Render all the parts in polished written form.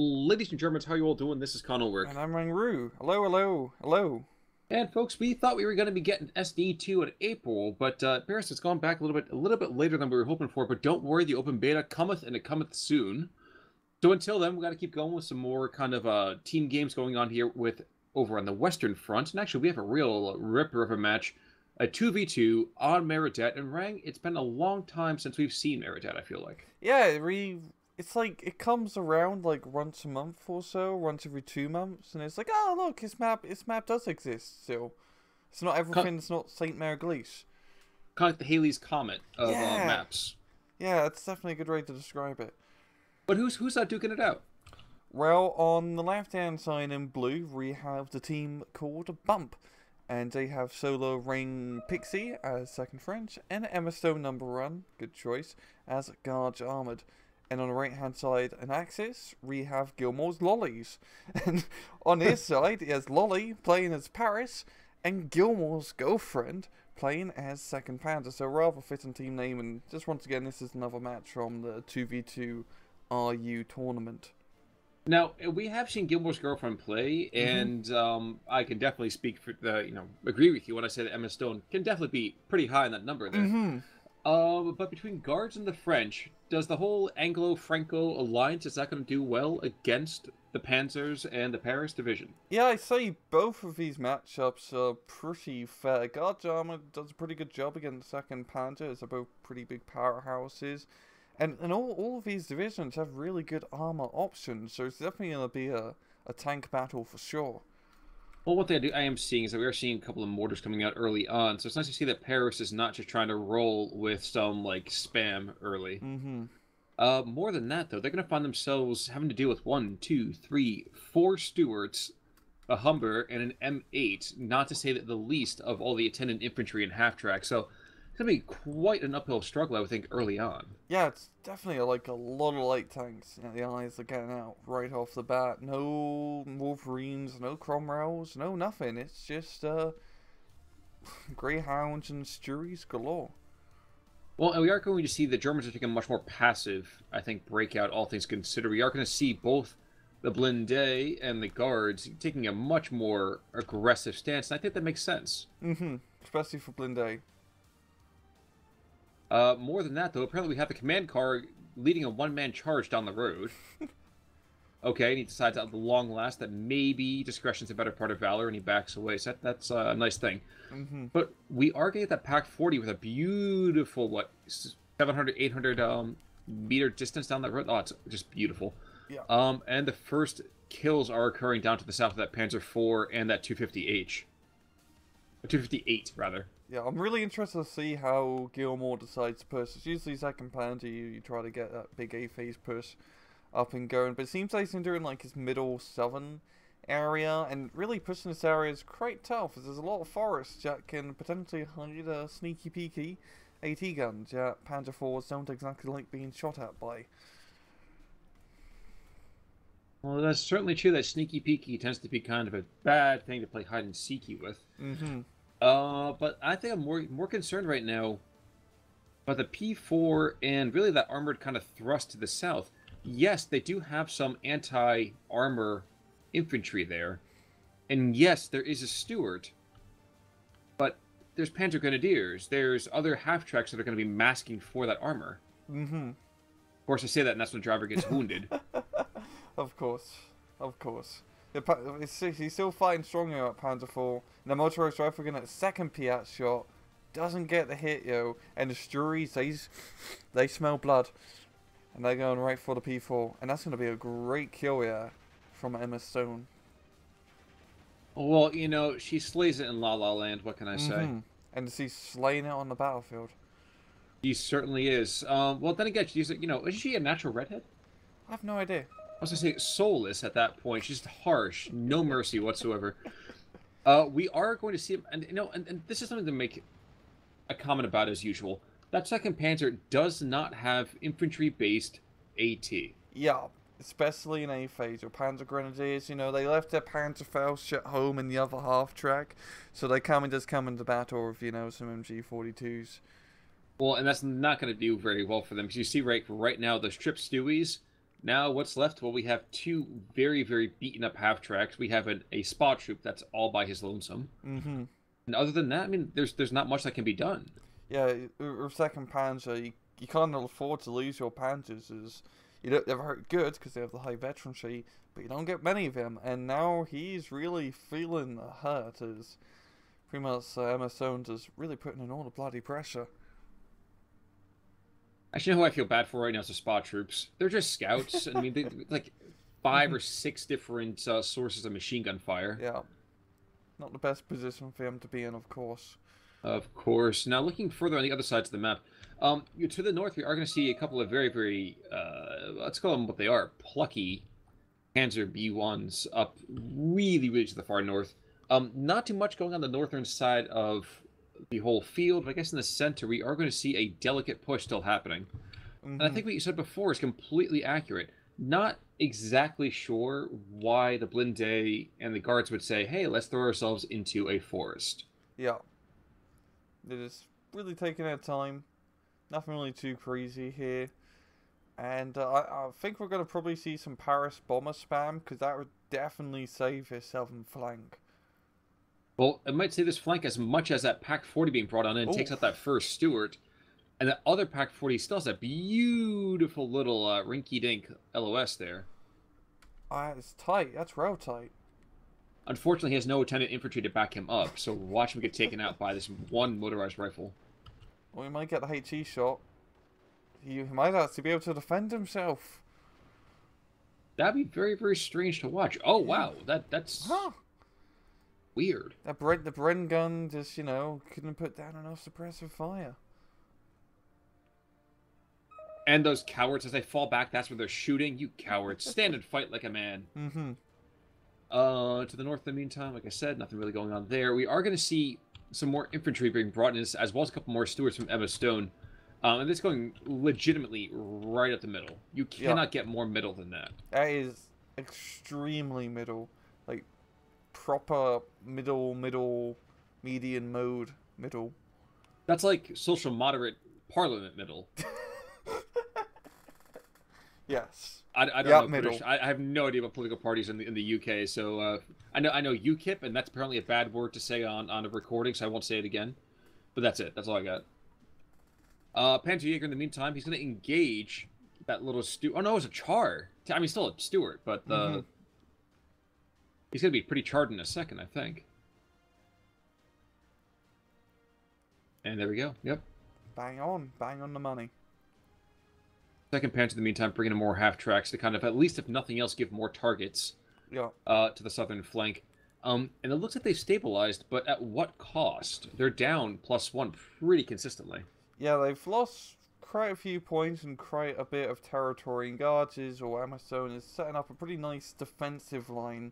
Ladies and Germans, how you all doing? This is Conalwork. And I'm Rangru. Hello, hello, hello. And folks, we thought we were going to be getting SD2 in April, but Paris has gone back a little bit later than we were hoping for. But don't worry, the open beta cometh, and it cometh soon. So until then, we got to keep going with some more kind of team games going on here with over on the Western Front. And actually, we have a real ripper of a match, a 2v2 on Meridet. And Rang, it's been a long time since we've seen Meridet, I feel like. Yeah, it's like it comes around like once a month or so, once every 2 months, and it's like, oh look, his map does exist still. It's not everything. It's not Saint Mary-Glise. Kind of like the Halley's Comet of Yeah, maps. yeah, that's definitely a good way to describe it. But who's duking it out? Well, on the left-hand side in blue, we have the team called Bump, and they have Solo Ring Pixie as second French, and Emma Stone #1, good choice, as Guards Armored. And on the right-hand side, an Axis, we have Gilmore's Lollies. And on his side, he has Loli playing as Paris, and Gilmore's girlfriend playing as Second Panther. So rather fitting team name, and just once again, this is another match from the 2v2 RU tournament. Now, we have seen Gilmore's girlfriend play, and I can definitely speak for agree with you when I say that Emma Stone can definitely be pretty high in that number there. But between Guards and the French, does the whole Anglo-Franco alliance, is that going to do well against the Panzers and the Paris division? Yeah, I say both of these matchups are pretty fair. Guards Armored does a pretty good job against Second Panthers. They're both pretty big powerhouses. And all of these divisions have really good armor options, so it's definitely going to be a tank battle for sure. Well, what I am seeing is that we are seeing a couple of mortars coming out early on, so it's nice to see that Paris is not just trying to roll with some, like, spam early. More than that, though, they're going to find themselves having to deal with 1, 2, 3, 4 Stuarts, a Humber, and an M8, not to say that the least of all the attendant infantry and half-track, so it's going to be quite an uphill struggle, I would think, early on. Yeah, it's definitely like a lot of light tanks. You know, the allies are getting out right off the bat. No Wolverines, no Cromwells, no nothing. It's just Greyhounds and Stewies galore. Well, and we are going to see the Germans are taking a much more passive, I think, breakout, all things considered. We are going to see both the Blindé and the Guards taking a much more aggressive stance, and I think that makes sense. Especially for Blindé. More than that, though, apparently we have the command car leading a one-man charge down the road. Okay, and he decides at the long last that maybe discretion's a better part of valor, and he backs away. So that's a nice thing. But we are getting that Pack 40 with a beautiful, 700, 800 meter distance down that road. Oh, it's just beautiful. Yeah. And the first kills are occurring down to the south of that Panzer IV and that 250H. 258, rather. Yeah, I'm really interested to see how Gilmore decides to push. It's usually Second Panther, you try to get that big A-phase push up and going, but it seems like he's been doing like his middle southern area, and really pushing this area is quite tough, as there's a lot of forests that can potentially hide sneaky peeky AT guns. Yeah, Panzer IVs don't exactly like being shot at by. Well, that's certainly true that sneaky peeky tends to be kind of a bad thing to play hide and seeky with. But I think I'm more concerned right now about the P4 and really that armored kind of thrust to the south. Yes, they do have some anti-armor infantry there. And yes, there is a Stuart. But there's Panzer Grenadiers. There's other half-tracks that are going to be masking for that armor. Of course, I say that and that's when the driver gets wounded. Of course. He's still fighting strongly at Panzer IV. And the motorized rifle getting that second Piat shot. Doesn't get the hit, yo. And the Stewies, they smell blood. And they're going right for the P4. And that's going to be a great kill, yeah, from Emma Stone. Well, she slays it in La La Land, what can I say? And she's slaying it on the battlefield. She certainly is. Well, then again, is she a natural redhead? I have no idea. I was going to say soulless at that point. She's just harsh. No mercy whatsoever. We are going to see him, and this is something to make a comment about as usual. That second Panzer does not have infantry-based AT. Yeah, especially in A-phase. Your Panzer Grenadiers, they left their Panzerfaust at home in the other half-track, so they just come into battle with, some MG42s. Well, and that's not going to do very well for them, because you see right now, those Trip Stewies, Now, what's left? Well, we have two very, very beaten up half tracks. We have a spot troop that's all by his lonesome. Mm-hmm. And other than that, I mean, there's not much that can be done. Yeah, with second Panzer, you can't afford to lose your Panzers, as they're very good because they have the high veterancy, but you don't get many of them. And now he's really feeling the hurt, as pretty much Emma Stones is really putting in all the bloody pressure. Actually, you know who I feel bad for right now is the spot troops. They're just scouts. I mean, like five or six different sources of machine gun fire. Yeah, not the best position for him to be in, of course. Of course. Now, looking further on the other sides of the map, to the north, we are going to see a couple of very, very, let's call them what they are, plucky Panzer B1s up really, really to the far north. Not too much going on the northern side of the whole field, but I guess in the center, we are going to see a delicate push still happening. And I think what you said before is completely accurate. Not exactly sure why the Blinde and the guards would say, hey, let's throw ourselves into a forest. Yeah. They're just really taking their time. Nothing really too crazy here. And I think we're going to probably see some Paris bomber spam, because that would definitely save his southern flank. Well, it might save this flank as much as that Pack 40 being brought on and takes out that first Stuart. And the other Pack 40 still has that beautiful little rinky-dink LOS there. It's tight. That's real tight. Unfortunately, he has no attendant infantry to back him up, so watch him get taken out by this one motorized rifle. Well, he might get the HE shot. He might actually be able to defend himself. That'd be very, very strange to watch. Oh, wow. That's weird. The Bren gun just, couldn't put down enough suppressive fire. And those cowards, as they fall back, that's where they're shooting. You cowards. Stand and fight like a man. Mm-hmm. To the north, in the meantime, like I said, nothing really going on there. We are going to see some more infantry being brought in, as well as a couple more Stuarts from Emma Stone. And this going legitimately right up the middle. You cannot get more middle than that. That is extremely middle. Like, proper middle, median mode middle. That's like social moderate parliament middle. Yes. I don't know British. I have no idea about political parties in the UK. So I know UKIP, and that's apparently a bad word to say on a recording, so I won't say it again. But that's it. That's all I got. Panzerjäger, in the meantime, he's going to engage that little Stuart. Oh no, it's a Char. I mean, still a Stuart, but he's going to be pretty charred in a second, I think. And there we go. Yep. Bang on the money. Second Panzer, in the meantime, bringing in more half tracks to kind of, at least if nothing else, give more targets to the southern flank. And it looks like they've stabilized, but at what cost? They're down +1 pretty consistently. Yeah, they've lost quite a few points and quite a bit of territory. And Guards or Amazon is setting up a pretty nice defensive line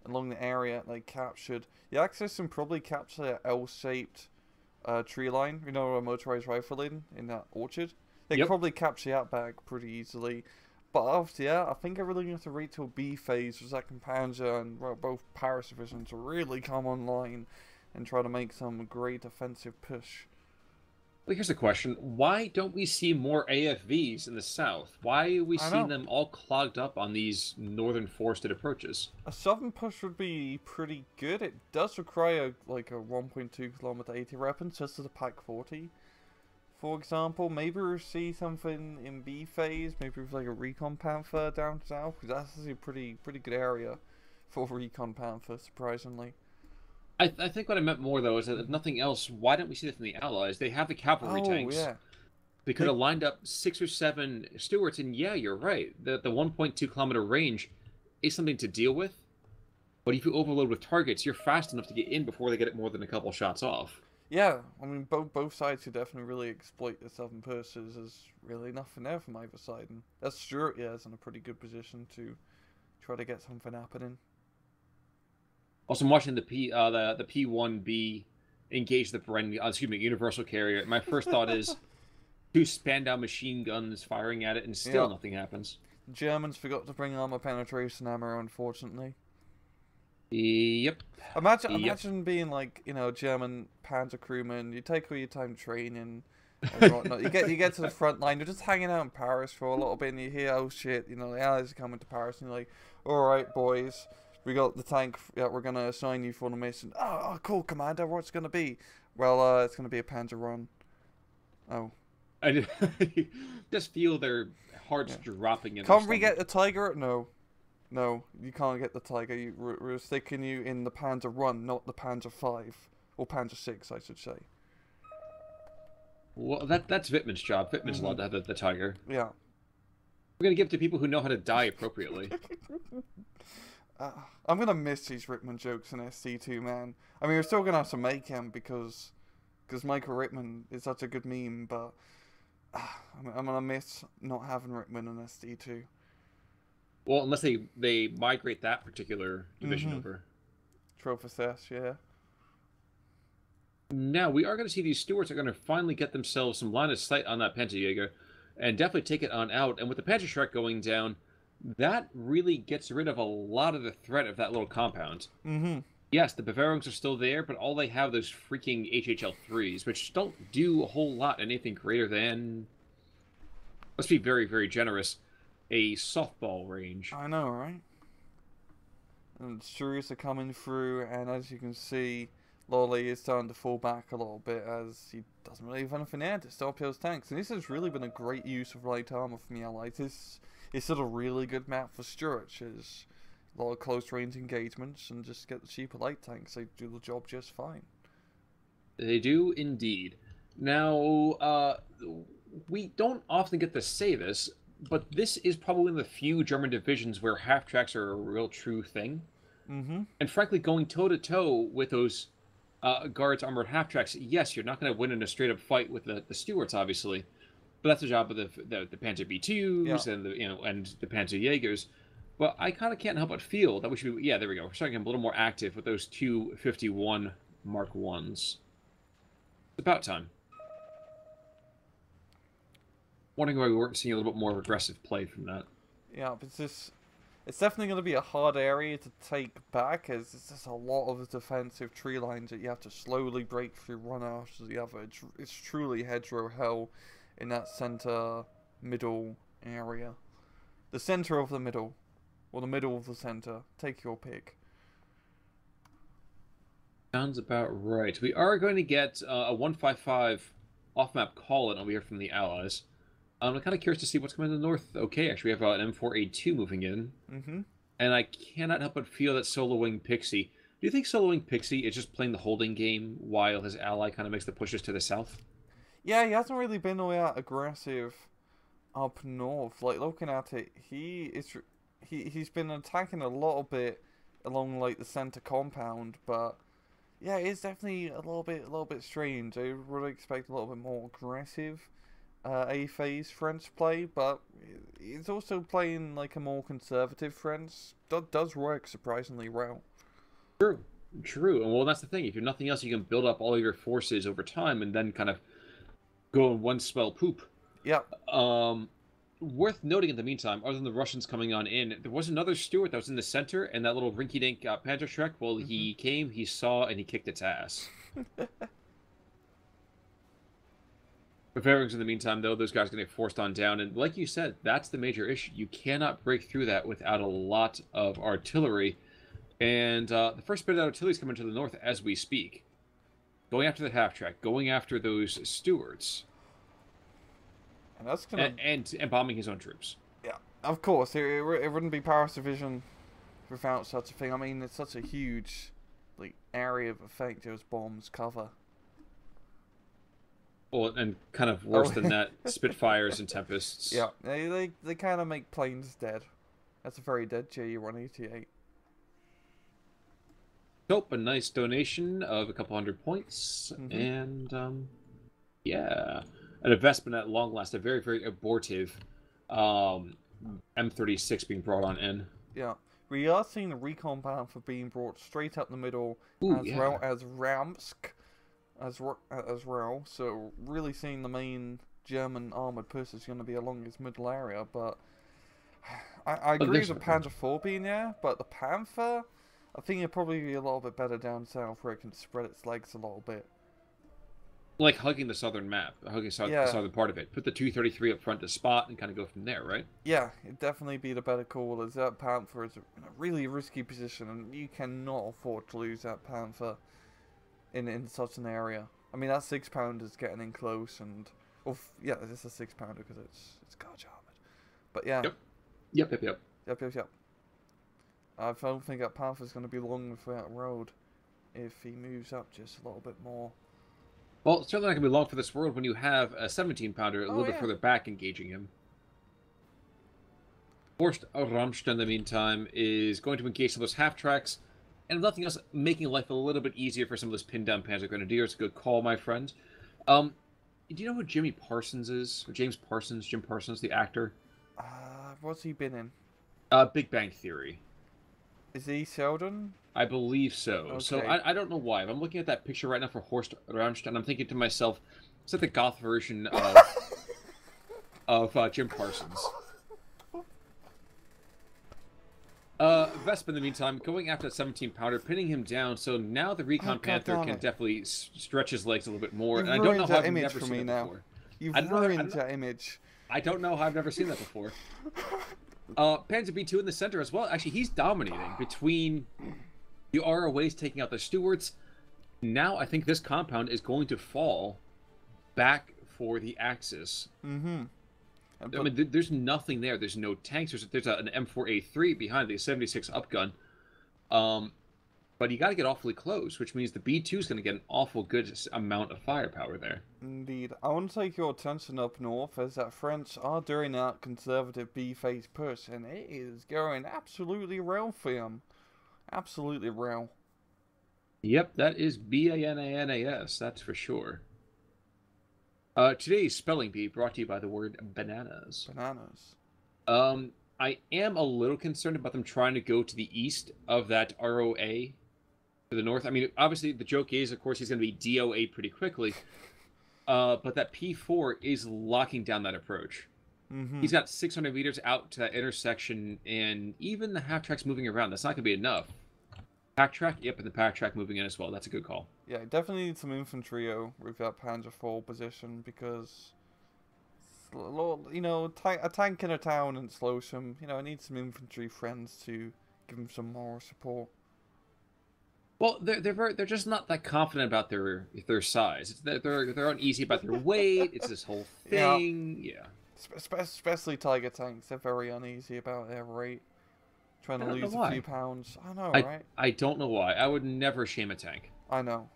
along the area they captured. The Axis can probably capture that L-shaped tree line, a motorized rifle in that orchard. They can probably capture that back pretty easily. But after I think I really have to wait till B phase for second Panzer and both Paris divisions to really come online and try to make some great offensive push. Well, here's a question. Why don't we see more AFVs in the south? Why are we seeing them all clogged up on these northern forested approaches? A southern push would be pretty good. It does require like a 1.2 kilometer AT weapon, just as a Pack 40. For example, maybe we'll see something in B phase, maybe with like a Recon Panther down south, because that's actually a pretty good area for Recon Panther, surprisingly. I think what I meant more, though, is that if nothing else, why don't we see that from the Allies? They have the cavalry tanks. Yeah. They could have lined up 6 or 7 Stuarts, and yeah, you're right. The 1.2 kilometer range is something to deal with, but if you overload with targets, you're fast enough to get in before they get it more than a couple shots off. Yeah, I mean, both sides could definitely really exploit the southern pushes. There's really nothing there from either side, and that's Stuart, is in a pretty good position to try to get something happening. Also, I'm watching the P1B engage the Universal Carrier. My first thought is 2 Spandau machine guns firing at it, and still nothing happens. The Germans forgot to bring armor penetration ammo, unfortunately. Yep. Imagine being like, German panzer crewman. You take all your time training, and whatnot. You get to the front line. You're just hanging out in Paris for a little bit, and you hear, oh shit, you know, the Allies are coming to Paris, and you're like, all right, boys, we got the tank. Yeah, we're gonna assign you for the mission. Oh, cool, Commander. What's it gonna be? Well, it's gonna be a Panzer Run. Oh. I just feel their hearts Yeah. dropping in their Can't we stomach. get the Tiger? No. No, you can't get the Tiger. We're sticking you in the Panzer Run, not the Panzer 5. Or Panzer 6, I should say. Well, that's Wittmann's job. Wittmann's allowed to have the Tiger. Yeah. We're gonna give it to people who know how to die appropriately. I'm gonna miss these Rickman jokes in SC2, man. I mean, we're still gonna have to make him because Michael Rickman is such a good meme, but I'm gonna miss not having Rickman in SC2. Well, unless they migrate that particular division over. Trophy S, yeah. Now, we are going to see these Stuarts are going to finally get themselves some line of sight on that Panzerjäger and definitely take it on out. And with the Panzerschreck going down, that really gets rid of a lot of the threat of that little compound. Yes, the Bavarians are still there, but all they have are those freaking HHL-3s, which don't do a whole lot anything greater than, let's be very, very generous, a softball range. I know, right? And Stuarts are coming through, and as you can see, Loli is starting to fall back a little bit as he doesn't really have anything there to stop his tanks. And this has really been a great use of light armor from the Allies. This is a really good map for Stuarts. There's a lot of close range engagements and just get the cheaper light tanks. They do the job just fine. They do indeed. Now, we don't often get to say this, but this is probably one of the few German divisions where half-tracks are a real true thing. And frankly, going toe-to-toe with those Guards armored half-tracks, yes, you're not going to win in a straight-up fight with the Stuarts, obviously. But that's the job of the Panzer B2s and the Panzerjägers. But I kind of can't help but feel that we should be, yeah, there we go. We're starting to get a little more active with those 251 Mark 1s. It's about time. Wondering why we weren't seeing a little bit more aggressive play from that. Yeah, but it's definitely going to be a hard area to take back, as there's just a lot of defensive tree lines that you have to slowly break through one after the other. It's truly hedgerow hell in that center middle area. The center of the middle, or the middle of the center. Take your pick. Sounds about right. We are going to get a 155 off-map call-in over here from the Allies. I'm kind of curious to see what's coming to the north. Okay, actually, we have an M4A2 moving in. And I cannot help but feel that Solo Wing Pixie. Do you think Solo Wing Pixie is just playing the holding game while his ally kind of makes the pushes to the south? Yeah, he hasn't really been all that aggressive up north. Like, looking at it, he's been attacking a little bit along like the center compound, but yeah, it's definitely a little bit strange. I would expect a little bit more aggressive A-phase French play, but it's also playing like a more conservative French. Does work surprisingly well. True. And well, that's the thing. If you're nothing else, you can build up all of your forces over time and then kind of go in one swell poop. Yeah. Worth noting in the meantime, other than the Russians coming on in, there was another Stuart that was in the center, and that little rinky-dink Panzerschreck, well, he came, he saw, and he kicked its ass. Bavarians in the meantime, though, those guys are going to get forced on down, and like you said, that's the major issue. You cannot break through that without a lot of artillery, and the first bit of artillery is coming to the north as we speak. Going after the half-track, going after those Stuarts. And that's gonna and bombing his own troops. Yeah, of course. It wouldn't be Paris Division without such a thing. I mean, it's such a huge area of effect those bombs cover. Well, and kind of worse than that, Spitfires and Tempests. Yeah, they kind of make planes dead. That's a very dead Ju-188. Nope, a nice donation of a couple 100 points, and yeah. An investment at long last, a very, very abortive M36 being brought on in. Yeah, we are seeing the recon for being brought straight up the middle, well as Ramsk, as well. So really seeing the main German armored push is going to be along his middle area. But I agree with the Panzer IV being there, but the Panther, I think it'd probably be a little bit better down south where it can spread its legs a little bit. Like hugging the southern map, hugging the Yeah, southern part of it. Put the 233 up front to spot and kind of go from there, right? yeah, it'd definitely be the better call, as that Panther is in a really risky position, and you cannot afford to lose that Panther in such an area. I mean, that 6 pounder is getting in close, and yeah, it's a 6 pounder because it's Guardian armored. But yeah, Yep. Yep, yep, yep. yep. I don't think that Panther's going to be long for that road if he moves up just a little bit more. Well, it's certainly not going to be long for this world when you have a 17 pounder a little bit Yeah. further back engaging him. Forced Ramstein, in the meantime, is going to engage some of those half tracks, and if nothing else, making life a little bit easier for some of those pinned down Panzer Grenadiers. A good call, my friend. Do you know who Jimmy Parsons is? Or James Parsons? Jim Parsons, the actor? What's he been in? Big Bang Theory. Is he Sheldon? I believe so. Okay. So I don't know why. If I'm looking at that picture right now for Horst Ramstein, I'm thinking to myself, it's like the goth version of Jim Parsons. Vespa, in the meantime, going after that 17 pounder, pinning him down. So now the Recon Panther can definitely stretch his legs a little bit more. You've and I don't know how I've image never for seen me that now. before. You've ruined that image. I don't know how I've never seen that before. Panzer B2 in the center as well. Actually, he's dominating between the ROAs taking out the Stewards. Now I think this compound is going to fall back for the Axis. Mm-hmm. I mean, there's nothing there. There's no tanks. There's an M4A3 behind the 76 upgun. But you got to get awfully close, which means the B2 is going to get an awful good amount of firepower there. Indeed. I want to take your attention up north, as that French are doing that conservative B-phase push, and it is going absolutely well for them. Absolutely well. Yep, that is BANANAS, that's for sure. Today's spelling bee brought to you by the word bananas. Bananas. I am a little concerned about them trying to go to the east of that ROA to the north. I mean, obviously the joke is, of course, he's going to be DOA pretty quickly. But that P4 is locking down that approach. Mm-hmm. He's got 600 meters out to that intersection, and even the half track's moving around. That's not going to be enough. Pack track? Yep, and the pack track moving in as well. That's a good call. Yeah, definitely need some infantry with that Panzer IV position, because, you know, a tank in a town and Slowsham, you know, I need some infantry friends to give him some more support. Well, they're just not that confident about their size. They're uneasy about their weight. It's this whole thing. Yeah. Especially Tiger tanks, they're very uneasy about their weight. Trying to lose a few pounds. I know, right? I don't know why. I would never shame a tank. I know.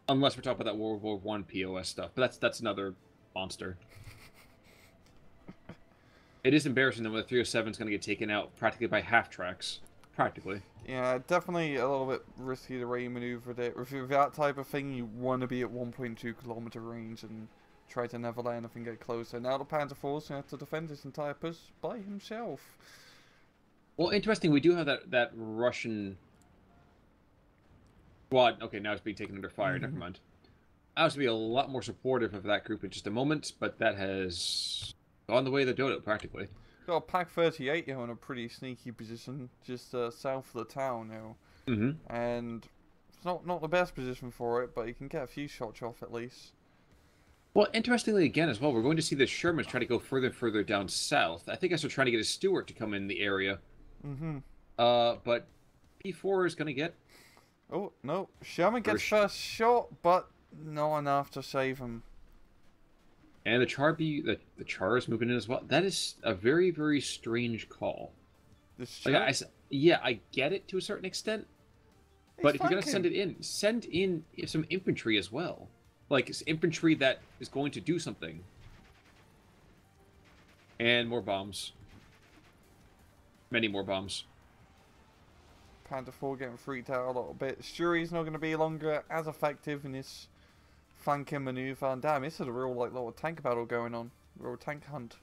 Unless we're talking about that World War I POS stuff, but that's another monster. It is embarrassing that when the 307 is going to get taken out practically by half tracks. Practically. Yeah, definitely a little bit risky the way you maneuvered it. With that type of thing, you want to be at 1.2 kilometer range and try to never let anything get closer. Now the Panther IV is going to have to defend his entire push by himself. Well, interesting, we do have that Russian squad. Okay, now it's being taken under fire. Never mind. I was to be a lot more supportive of that group in just a moment, but that has gone the way of the dodo, practically. Got a Pack 38 here in a pretty sneaky position, just south of the town now. Mm-hmm. And it's not the best position for it, but you can get a few shots off at least. Well, interestingly, again, as well, we're going to see the Shermans try to go further and further down south. I think as they're trying to get a Stuart to come in the area. Mm-hmm. But P4 is going to get... Oh, no. Sherman gets first shot, but not enough to save him. And the Char is moving in as well. That is a very, very strange call. Yeah, I get it to a certain extent. But if you're going to send in some infantry as well. Like, it's infantry that is going to do something. And more bombs. Many more bombs. Panther IV getting freaked out a little bit. Shuri's not going to be longer as effective in this flanking maneuver. And damn, this is a real little tank battle going on. Real tank hunt.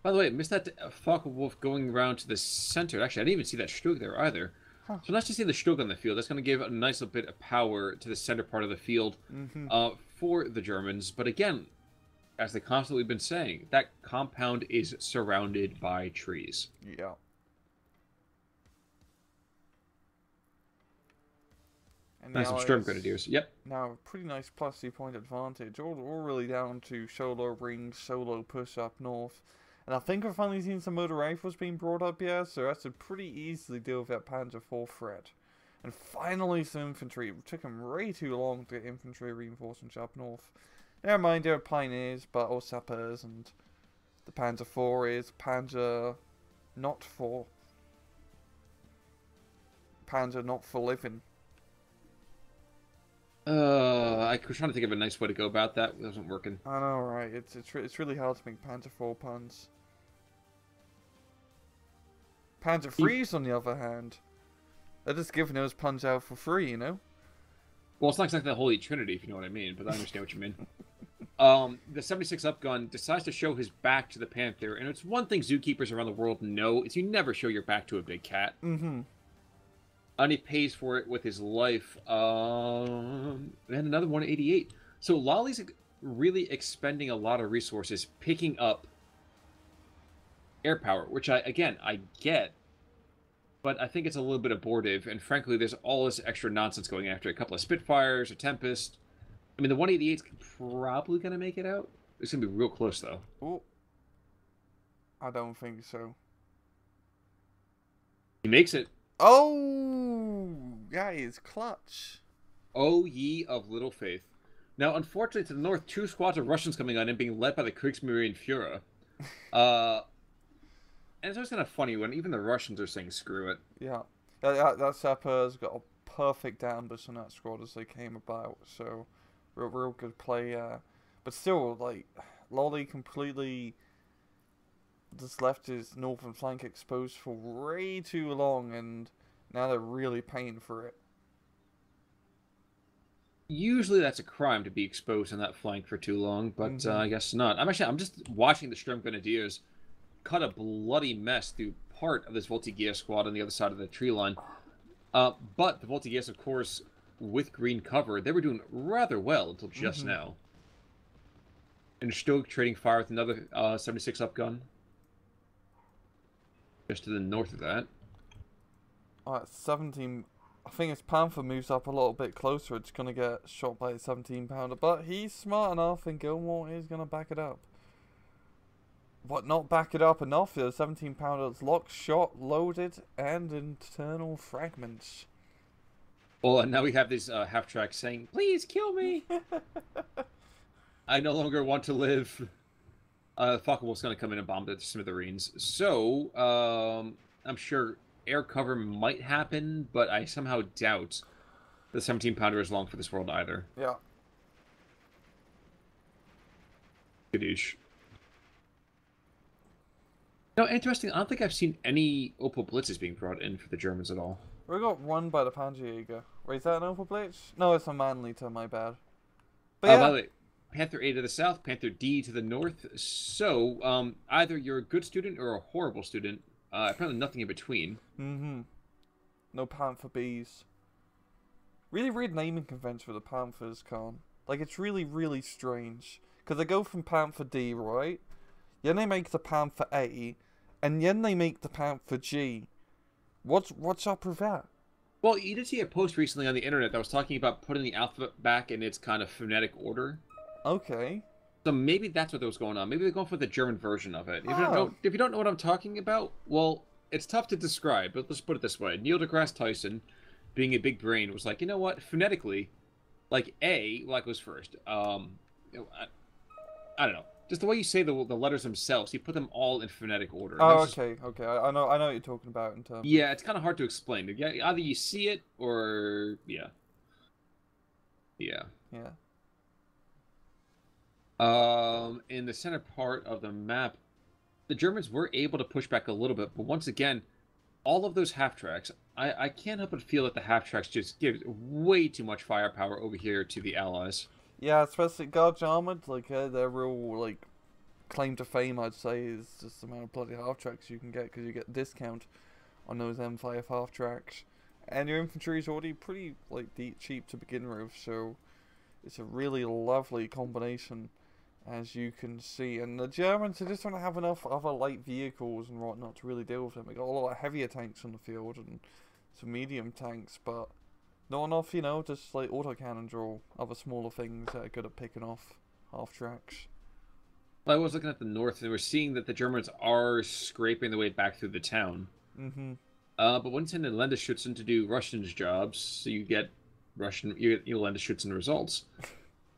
By the way, I missed that Focke-Wulf going around to the center. Actually, I didn't even see that Stug there either. Huh. So nice to see the Stug on the field. That's going to give a nice little bit of power to the center part of the field for the Germans. But again, as they constantly been saying, that compound is surrounded by trees. Yeah. And And the some Storm Allies Grenadiers. Yep. now a pretty nice plus 2 point advantage. All really down to solo rings, solo push up north. And I think I've finally seen some motor rifles being brought up here, so that's a pretty easily deal with that Panzer IV threat. And finally some infantry. It took them way too long to get infantry reinforcements up north. Never mind, they're pioneers, but all sappers, and the Panzer IV is Panzer not for Panzer not for living. I was trying to think of a nice way to go about that. It wasn't working. I know, right? It's really hard to make Panzer IV puns. Panzer III's, on the other hand, they're just giving those puns out for free, you know? Well, it's not exactly the Holy Trinity, if you know what I mean, but I understand what you mean. The 76 Upgun decides to show his back to the Panther, and it's one thing zookeepers around the world know, is you never show your back to a big cat. Mm-hmm. And he pays for it with his life. And another 188. So Loli's really expending a lot of resources picking up air power, which I get, but I think it's a little bit abortive, and frankly, there's all this extra nonsense going after a couple of Spitfires, a Tempest. I mean, the 188's probably going to make it out. It's going to be real close, though. Oh, I don't think so. He makes it. Oh, that is clutch. Oh, ye of little faith. Now, unfortunately, to the north, 2 squads of Russians coming on and being led by the Kriegsmarine Führer. And it's always kind of funny when even the Russians are saying screw it. Yeah. That sapper's got a perfect ambush on that squad as they came about, so real good play. But still, like, Loli completely just left his northern flank exposed for way too long, and now they're really paying for it. Usually that's a crime to be exposed on that flank for too long, but I guess not. I'm just watching the Sturm Grenadiers cut a bloody mess through part of this Voltigeur squad on the other side of the tree line. But the Voltigeurs, of course, with green cover, they were doing rather well until just now. And Stoke trading fire with another 76 Upgun. Just to the north of that. Alright, 17. I think his Panther moves up a little bit closer. It's going to get shot by a 17-pounder. But he's smart enough, and Gilmore is going to back it up. But not back it up enough. The 17-pounder's locked, shot, loaded, and internal fragments. Well, and now we have these half-tracks saying, please kill me! I no longer want to live. Focke-Wulf's going to come in and bomb the smithereens. So, I'm sure air cover might happen, but I somehow doubt the 17-pounder is long for this world either. Yeah. Gadoosh. No, interesting. I don't think I've seen any Opel Blitzes being brought in for the Germans at all. We got one by the Panzerjäger. Wait, is that an Opel Blitz? No, it's a Manliter, my bad. But yeah. By the way, Panther A to the south, Panther D to the north. So, either you're a good student or a horrible student. Apparently nothing in between. No Panther Bs. Really weird naming convention for the Panthers, Khan. Like, it's really, really strange. Because they go from Panther D, right? Then they make the Panther A, and then they make the Panther G. What's up with that? Well, you did see a post recently on the internet that was talking about putting the alphabet back in its kind of phonetic order. Okay. So maybe that's what was going on. Maybe they're going for the German version of it. Oh. If you don't know what I'm talking about, well, it's tough to describe, but let's put it this way. Neil deGrasse Tyson, being a big brain, was like, you know what? Phonetically, like A, like was first. I don't know. Just the way you say the letters themselves, you put them all in phonetic order. Oh, okay. I know what you're talking about in terms. Yeah, it's kind of hard to explain. Either you see it or yeah. In the center part of the map, the Germans were able to push back a little bit, but once again, all of those half-tracks, I can't help but feel that the half-tracks just give way too much firepower over here to the Allies. Yeah, especially Guards Armored, like, their real, like, claim to fame, I'd say, is just the amount of bloody half-tracks you can get, because you get a discount on those M5 half-tracks. And your infantry is already pretty, like, cheap to begin with, so it's a really lovely combination, as you can see. And the Germans, they just don't have enough other light vehicles and whatnot to really deal with them. They got a lot of heavier tanks on the field and some medium tanks, but Not enough, you know, just like autocannons or other smaller things that are good at picking off half tracks. Well, I was looking at the north, and we're seeing that the Germans are scraping their way back through the town. Mm-hmm. But when sending Länderschützen to do Russians' jobs, so you get you get Länderschützen results.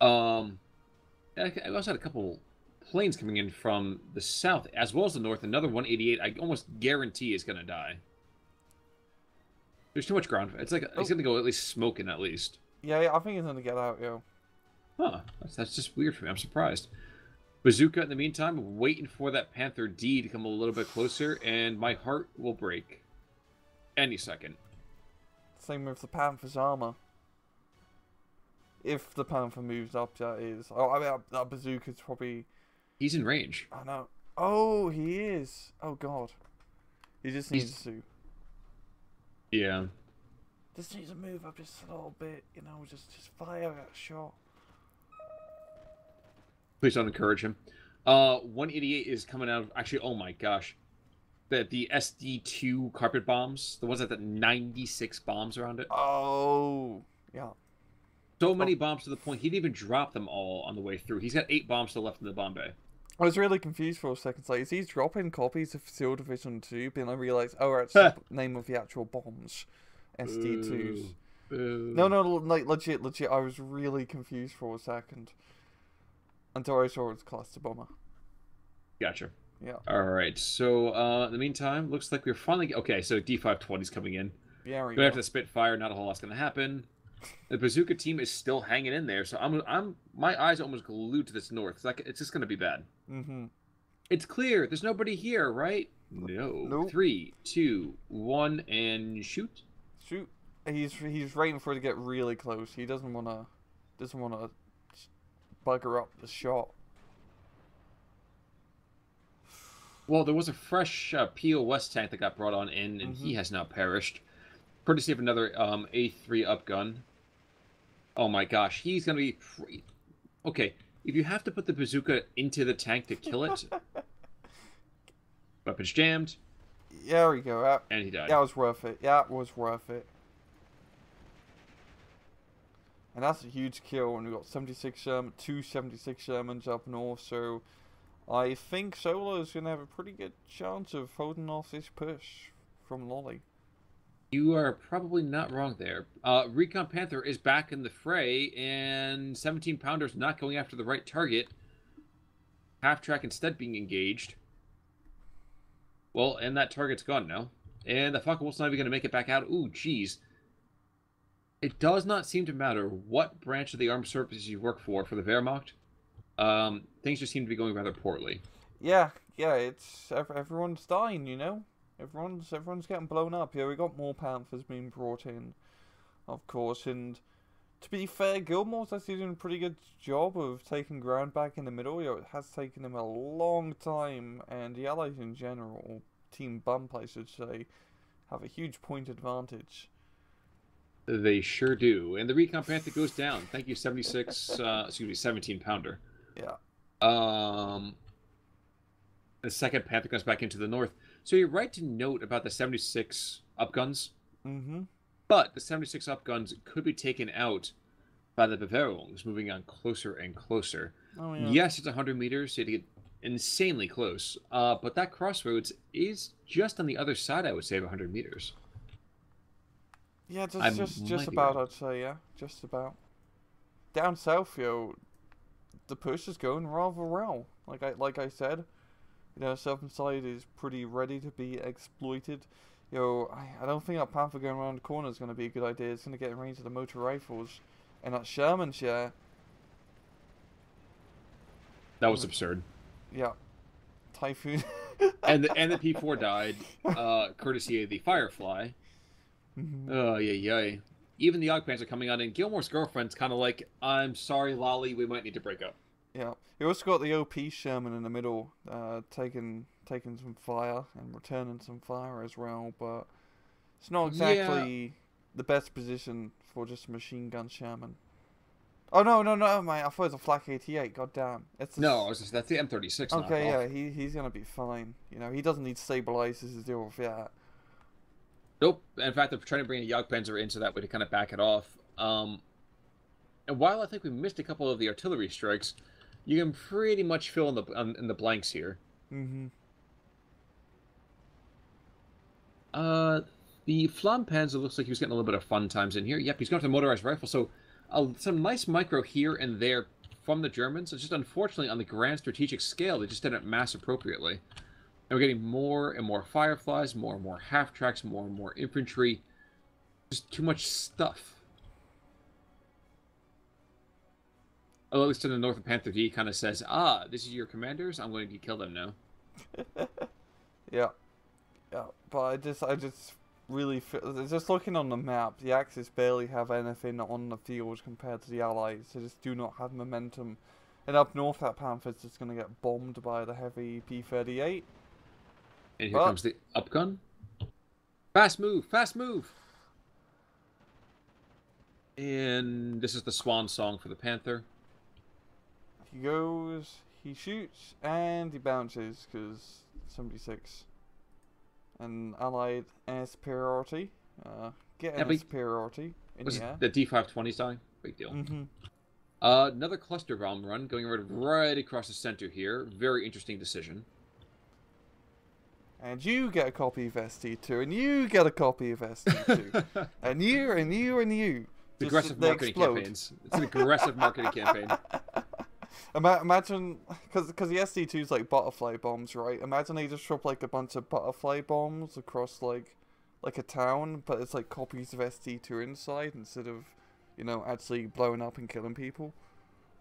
I also had a couple planes coming in from the south as well as the north. Another 188, I almost guarantee is going to die. There's too much ground. It's like it's going to go at least smoking at least. Yeah, I think he's going to get out, yo. Huh? That's just weird for me. I'm surprised. Bazooka, in the meantime, waiting for that Panther D to come a little bit closer, and my heart will break any second. Same with the Panther's armor. If the Panther moves up, that is. Oh, I mean, that Bazooka's probably... He's in range. I know. Oh, he is. Oh, God. He just needs to... Yeah. Just needs to move up just a little bit, you know, just fire that shot. Please don't encourage him. 188 is coming out of... Actually, oh my gosh. The SD2 carpet bombs. The ones that had 96 bombs around it. Oh, yeah. So many bombs to the point he didn't even drop them all on the way through. He's got 8 bombs still left in the bomb bay. I was really confused for a second. Like, is he dropping copies of Steel Division 2? Then I realised, oh, that's the name of the actual bombs. SD2s. No, like, legit. I was really confused for a second. Until I saw it's cluster bomber. Gotcha. Yeah. Alright, so, in the meantime, looks like we're finally... Okay, so D520's coming in. Yeah, we go after the Spitfire, not a whole lot's gonna happen. The Bazooka team is still hanging in there, so my eyes are almost glued to this north. It's just gonna be bad. Mm-hmm. It's clear. There's nobody here, right? No. Nope. 3, 2, 1, and shoot. Shoot. He's waiting for it to get really close. He doesn't wanna bugger up the shot. Well, there was a fresh POS tank that got brought on in, and he has now perished. Courtesy of another A3 upgun. Oh my gosh, he's gonna be... Okay, if you have to put the bazooka into the tank to kill it... Weapons jammed. Yeah, there we go. And he died. That was worth it. Yeah, it was worth it. And that's a huge kill, and we've got 76 Sherman, 276 Shermans up north, so I think Solo's going to have a pretty good chance of holding off this push from Loli. You are probably not wrong there. Recon Panther is back in the fray, and 17 Pounder's not going after the right target. Half track instead being engaged. Well, and that target's gone now. And the Focke-Wulf's not even going to make it back out. Ooh, jeez. It does not seem to matter what branch of the armed services you work for the Wehrmacht. Things just seem to be going rather poorly. Yeah, it's everyone's dying, you know. Everyone's getting blown up. Yeah, we got more Panthers being brought in, of course. And to be fair, Gilmore's actually doing a pretty good job of taking ground back in the middle. You know, it has taken him a long time, and the Allies in general, Team Bump, I should say, have a huge point advantage. They sure do. And the Recon Panther goes down. Thank you, 17 Pounder. Yeah. The second Panther comes back into the north. So you're right to note about the 76 upguns. Mm-hmm. But the 76 upguns could be taken out by the Bavarians, moving on closer and closer. Oh, yeah. Yes, it's 100 meters. So you get insanely close. But that crossroads is just on the other side, I would say, of 100 meters. Yeah, just about, I'd say, yeah. Just about. Down south, yo, the push is going rather well. Like I said, you know, southern side is pretty ready to be exploited. Yo, I don't think that Panther going around the corner is going to be a good idea. It's going to get in range of the motor rifles. And that Sherman share. That was absurd. Yeah. Typhoon. and the P4 died, courtesy of the Firefly. Oh, yeah. Even the Ogpans are coming on, and Gilmore's girlfriend's kind of like, I'm sorry, Loli, we might need to break up. Yeah. You also got the OP Sherman in the middle, taking some fire and returning some fire as well, but it's not exactly the best position for just a machine gun Sherman. Oh, no, mate, I thought it was a Flak 88, goddamn. That's the M36 knockoff. Okay, yeah, he's gonna be fine. You know, he doesn't need stabilizers to deal with that. Nope. In fact, they're trying to bring a Jagdpanzer in so that way to kind of back it off. And while I think we missed a couple of the artillery strikes, you can pretty much fill in the blanks here. Mm-hmm. The Flampanzer looks like he was getting a little bit of fun times in here. Yep, he's going for the motorized rifle, so some nice micro here and there from the Germans. It's just unfortunately on the grand strategic scale, they just didn't mass appropriately. And we're getting more and more Fireflies, more and more half-tracks, more and more infantry. Just too much stuff. Well, at least in the North of Panther D kind of says, this is your commanders, I'm going to kill them now. Yeah. Yeah, but I just really feel, just looking on the map, the Axis barely have anything on the field compared to the Allies. They just do not have momentum. And up north, that Panther's just going to get bombed by the heavy P-38. And here comes the upgun. Fast move, fast move! And this is the swan song for the Panther. He goes, he shoots, and he bounces, because 76. And Allied air superiority. Getting superiority in the air. The D520's dying? Big deal. Mm-hmm. Another cluster bomb run going right across the center here. Very interesting decision. And you get a copy of ST2, and you get a copy of ST2. and you, and you, and you. Aggressive marketing campaigns. It's an aggressive marketing campaign. Imagine, because the ST2 is like butterfly bombs, right? Imagine they just drop like a bunch of butterfly bombs across like a town, but it's like copies of ST2 inside instead of, you know, actually blowing up and killing people.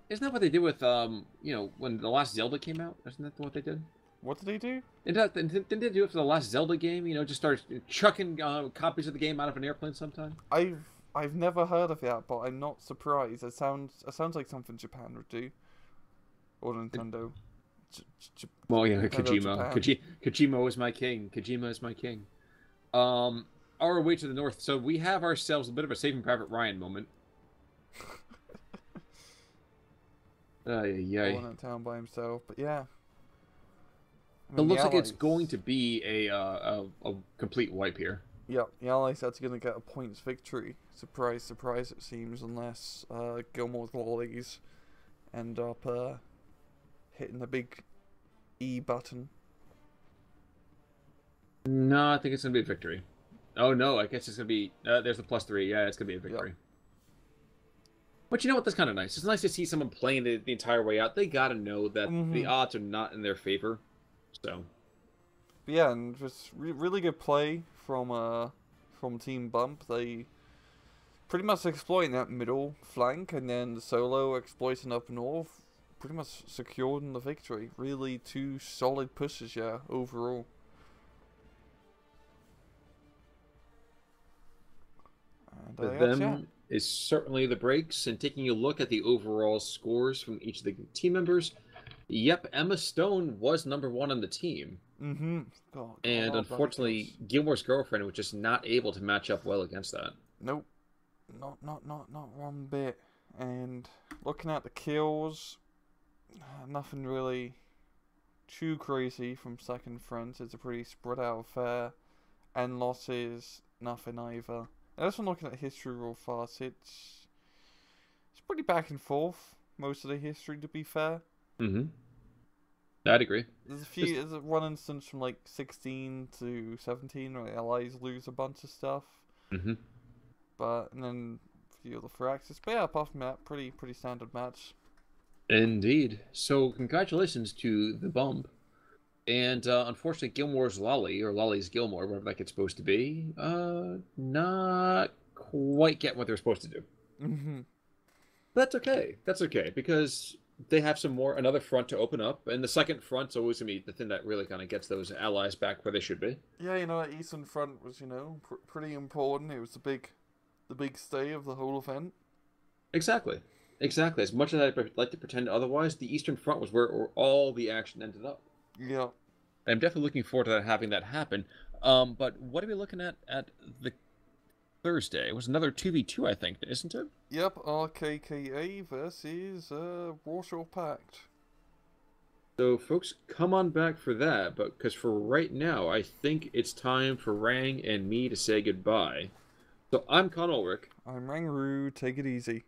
Isn't that what they did with, you know, when the last Zelda came out? Isn't that what they did? What did they do? Didn't they do it for the last Zelda game? You know, just start chucking copies of the game out of an airplane sometime? I've never heard of that, but I'm not surprised. It sounds like something Japan would do. Or Nintendo. Well, yeah, Kojima. Kojima is my king. Kojima is my king. Our way to the north. So we have ourselves a bit of a Saving Private Ryan moment. Going in town by himself, but yeah. I mean, it looks like it's going to be a complete wipe here. Yeah, the Allies are going to get a points victory. Surprise, surprise, it seems, unless Gilmore's Lolis end up hitting the big E button. No, I think it's going to be a victory. Oh, no, I guess it's going to be... there's the +3. Yeah, it's going to be a victory. Yep. But you know what? That's kind of nice. It's nice to see someone playing the entire way out. They got to know that the odds are not in their favor. So... But yeah, and just really good play from Team Bump. They pretty much exploiting that middle flank, and then the solo exploiting up north. Pretty much secured in the victory. Really two solid pushes, yeah, overall. And, For them is certainly the breaks, and taking a look at the overall scores from each of the team members. Yep, Emma Stone was #1 on the team. Mm-hmm. And unfortunately, Gilmore's girlfriend was just not able to match up well against that. Nope. Not one bit. And looking at the kills, nothing really too crazy from second front. It's a pretty spread out affair. And losses, nothing either. And also looking at history real fast, it's pretty back and forth, most of the history, to be fair. Mm-hmm. I'd agree. There's one instance from like 16 to 17 where the Allies lose a bunch of stuff. Mm-hmm. And then a few other for Axis. But yeah, apart from that, pretty standard match. Indeed. So congratulations to the Bump. And unfortunately, Gilmore's Loli, or Lolly's Gilmore, whatever that gets supposed to be, not quite get what they're supposed to do. Mm-hmm. That's okay. That's okay, because they have another front to open up, and the second front's always going to be the thing that really kind of gets those allies back where they should be. Yeah, you know, that Eastern Front was, you know, pretty important. It was the big stay of the whole event. Exactly. As much as I'd like to pretend otherwise, the Eastern Front was where all the action ended up. Yeah. I'm definitely looking forward to having that happen. But what are we looking at the Thursday? It was another 2v2, I think, isn't it? Yep, RKKA versus Warsaw Pact. So, folks, come on back for that, but because for right now, I think it's time for Rang and me to say goodbye. So, I'm Con Ulrich. I'm Rangaroo. Take it easy.